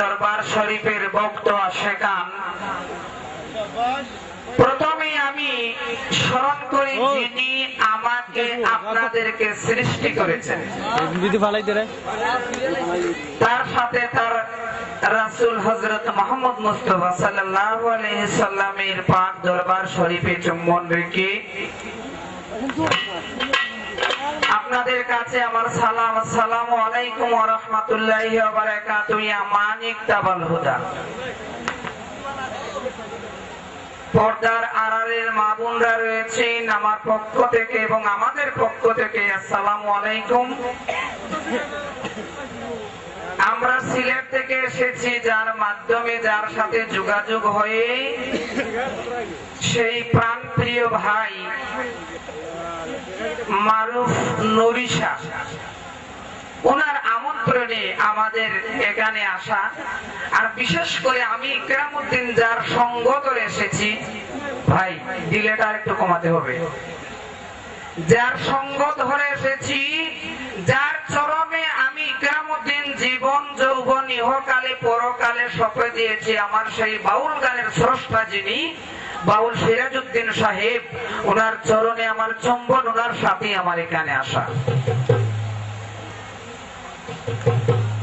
দরবার শরীফের ভক্ত আশেকান, প্রথমে আমি স্মরণ করি যিনি আমাকে আপনাদেরকে সৃষ্টি করেছেন, তার সাথে তার রাসূল হযরত মুহাম্মদ মুস্তাফা সাল্লাল্লাহু আলাইহি সাল্লামের পাক দরবার শরীফে চুম্বন রেখে আপনাদের কাছে আমার সালাম। আসসালামু আলাইকুম ওয়া রাহমাতুল্লাহি ওয়া বারাকাতুহু। ইয়া মানিক তাবাল হুদা। পর্দার আড়ালের মা বোনরা রয়েছেন আমার পক্ষ থেকে এবং আমাদের পক্ষ থেকে আসসালামু আলাইকুম। আমরা সিলেট থেকে এসেছি, যার মাধ্যমে যার সাথে যোগাযোগ হয়ে সেই প্রাণপ্রিয় ভাই মারুফ নুরিশা, ওনার আমন্ত্রণে আমাদের এখানে আসা। আর বিশেষ করে আমি ইকরামউদ্দিন যার সঙ্গ ধরে এসেছি, ভাই ডিলেটা একটু কমাতে হবে, যার সঙ্গ ধরে এসেছি, যার চরণে আমি ইকরামউদ্দিন জীবন যৌবন ইহকালে পরকালে সঁপে দিয়েছি, আমার সেই বাউল গানের স্রষ্টা যিনি বাউল সিরাজউদ্দিন সাহেব, ওনার চরণে আমার চুম্বন, ওনার সাথে আমার এখানে আসা।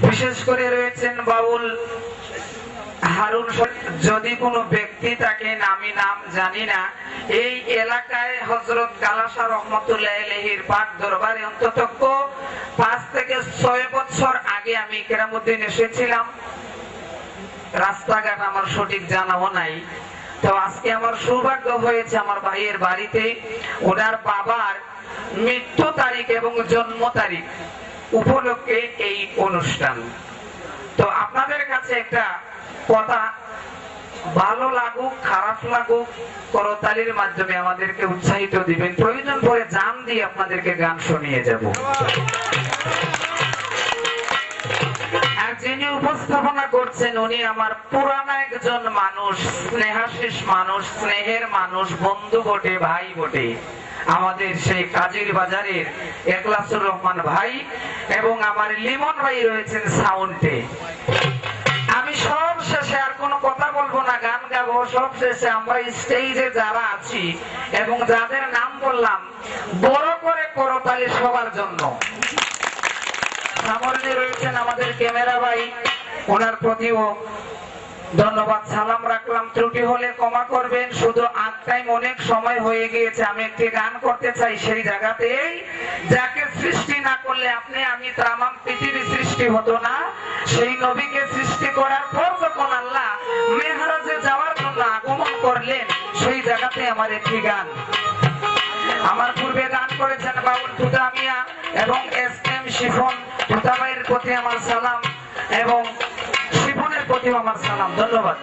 বিশেষ করে রয়েছেন বাউল হারুন। যদি কোনো ব্যক্তি থাকেন, আমি নাম জানি না, এই এলাকায় হযরত কালাসা রহমাতুল্লাহ আলাইহির পাক দরবারে অন্তত 5 থেকে 6 বছর আগে আমি ইকরামউদ্দিন এসেছিলাম। রাস্তাঘাট আমার সঠিক জানাও নাই। তো আজকে আমার সৌভাগ্য হয়েছে আমার ভাইয়ের বাড়িতে ওনার বাবার মৃত্যু তারিখ এবং জন্ম তারিখ উপলক্ষে এই অনুষ্ঠান। তো আপনাদের কাছে একটা কথা, ভালো লাগুক খারাপ লাগুক, করতালির মাধ্যমে আমাদেরকে উৎসাহিত দিবেন। প্রয়োজন পড়ে জান দিয়ে আপনাদেরকে গান শুনিয়ে যাব। আর যিনি উপস্থাপনা করছেন উনি আমার পুরানা একজন মানুষ, স্নেহাশিস মানুষ, স্নেহের মানুষ, বন্ধু বটে, ভাই বটে, আমাদের সেই কাজীর বাজারের এখলাসুর রহমান ভাই এবং আমার লিমন ভাই রয়েছেন সাউন্ডে। আমি সব শেষে আর কোনো কথা বলবো না, গান গাবো। সব শেষে আমরা স্টেজে যারা আছি এবং যাদের নাম বললাম, বড় করে করতালি সবার জন্য। সামনে রয়েছেন আমাদের ক্যামেরা ভাই, ওনার প্রতিও ধন্যবাদ সালাম রাখলাম। ত্রুটি হলে ক্ষমা করবেন। শুধু আগ টাইম অনেক সময় হয়ে গিয়েছে, আমি একটি গান করতে চাই সেই জায়গাতেই, যাকে সৃষ্টি না করলে আপনি আমি তাম পৃথিবী সৃষ্টি হতো না। সেই নবীকে সৃষ্টি করার পর যখন আল্লাহ মেহরাজে যাওয়ার জন্য আগমন করলেন, সেই জায়গাতে আমার একটি গান। আমার পূর্বে গান করেছেন বাউল তুতা মিয়া এবং এসএম শিফন। তুতা ভাইয়ের প্রতি আমার সালাম এবং শিফনের প্রতি আমার সালাম। ধন্যবাদ।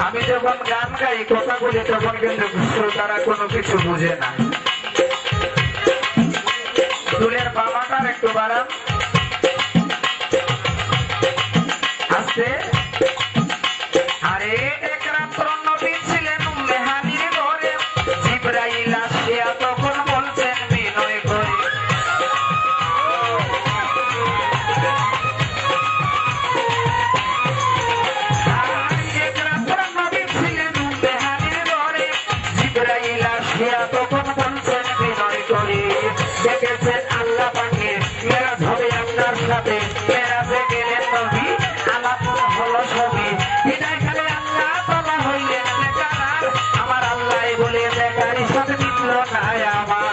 আমি যখন গান গাই কথা বলি তখন কিন্তু শ্রোতারা কোনো কিছু বুঝে না। চুলের বাবাটার একটু বাড়ান আস্তে। আরে এক রাত্র নবী ছিলেন মেহানির ঘরে, জিবরাইল আসিয়া তখন বলছেন বিনয় করে, তখন বলছেন বিনয় করে, দেখেছেন আল্লাহ পাকে বিদায় কালে আল্লাহ তাআলা হইলেন বেকার, আমার আল্লাহ বলে বেকারি সাথে মিটল না আমার।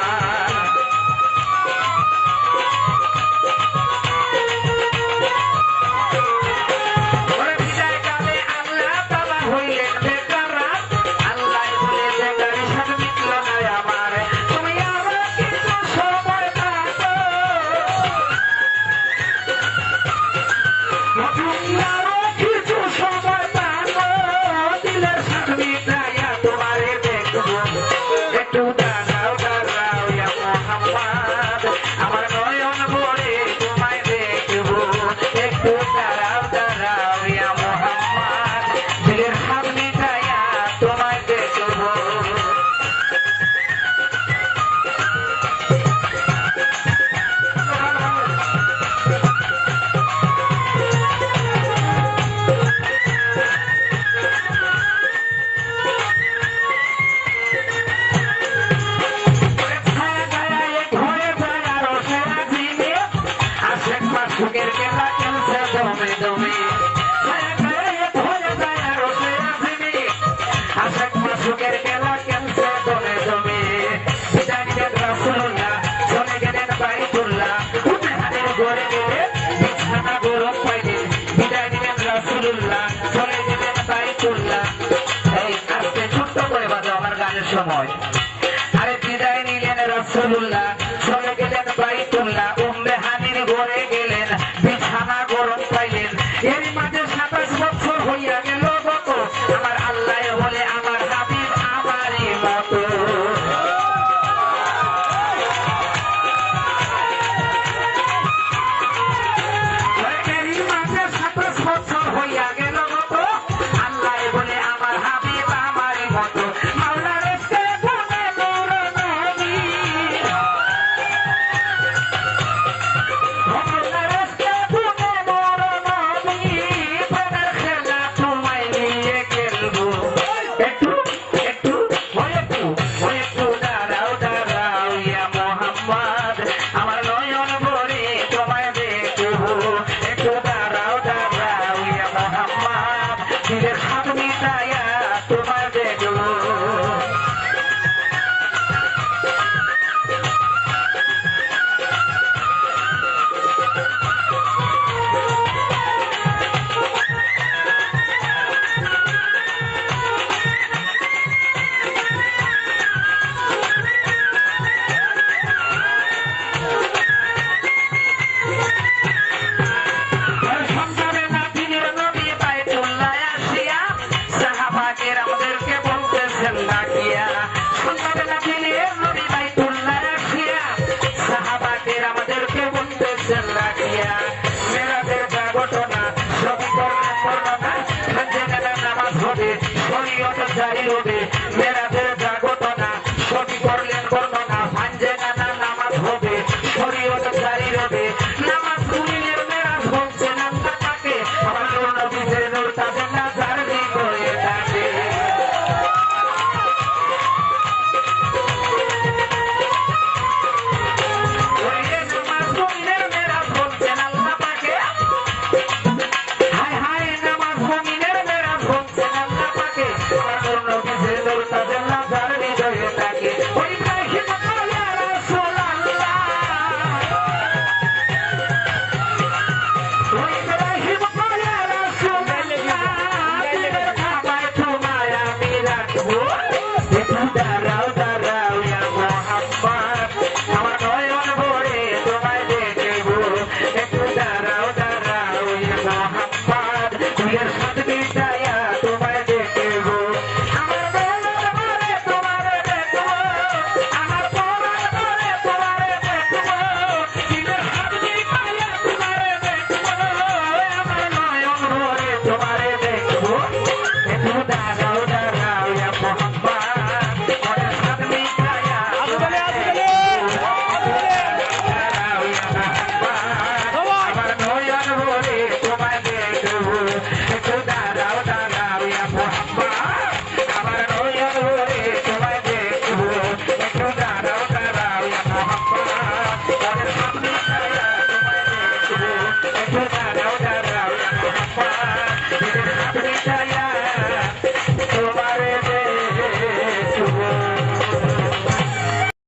সময় আরে বিদায় নিলেন রাসূলুল্লাহ, চলে গেলেন বাইতুল্লাহ, উম্মে হানির ঘরে গেলেন, বিছানা গরম পাইলেন। এর মাঝে 27 বছর হইয়া গেল গত, আমার আল্লাহ বলে আমার হাবিব আমারই মতো। এর মাঝে 27 বছর হইয়া গেল গত, আল্লাহ বলে আমার হাবিব আমারই মতো। জারি হবে।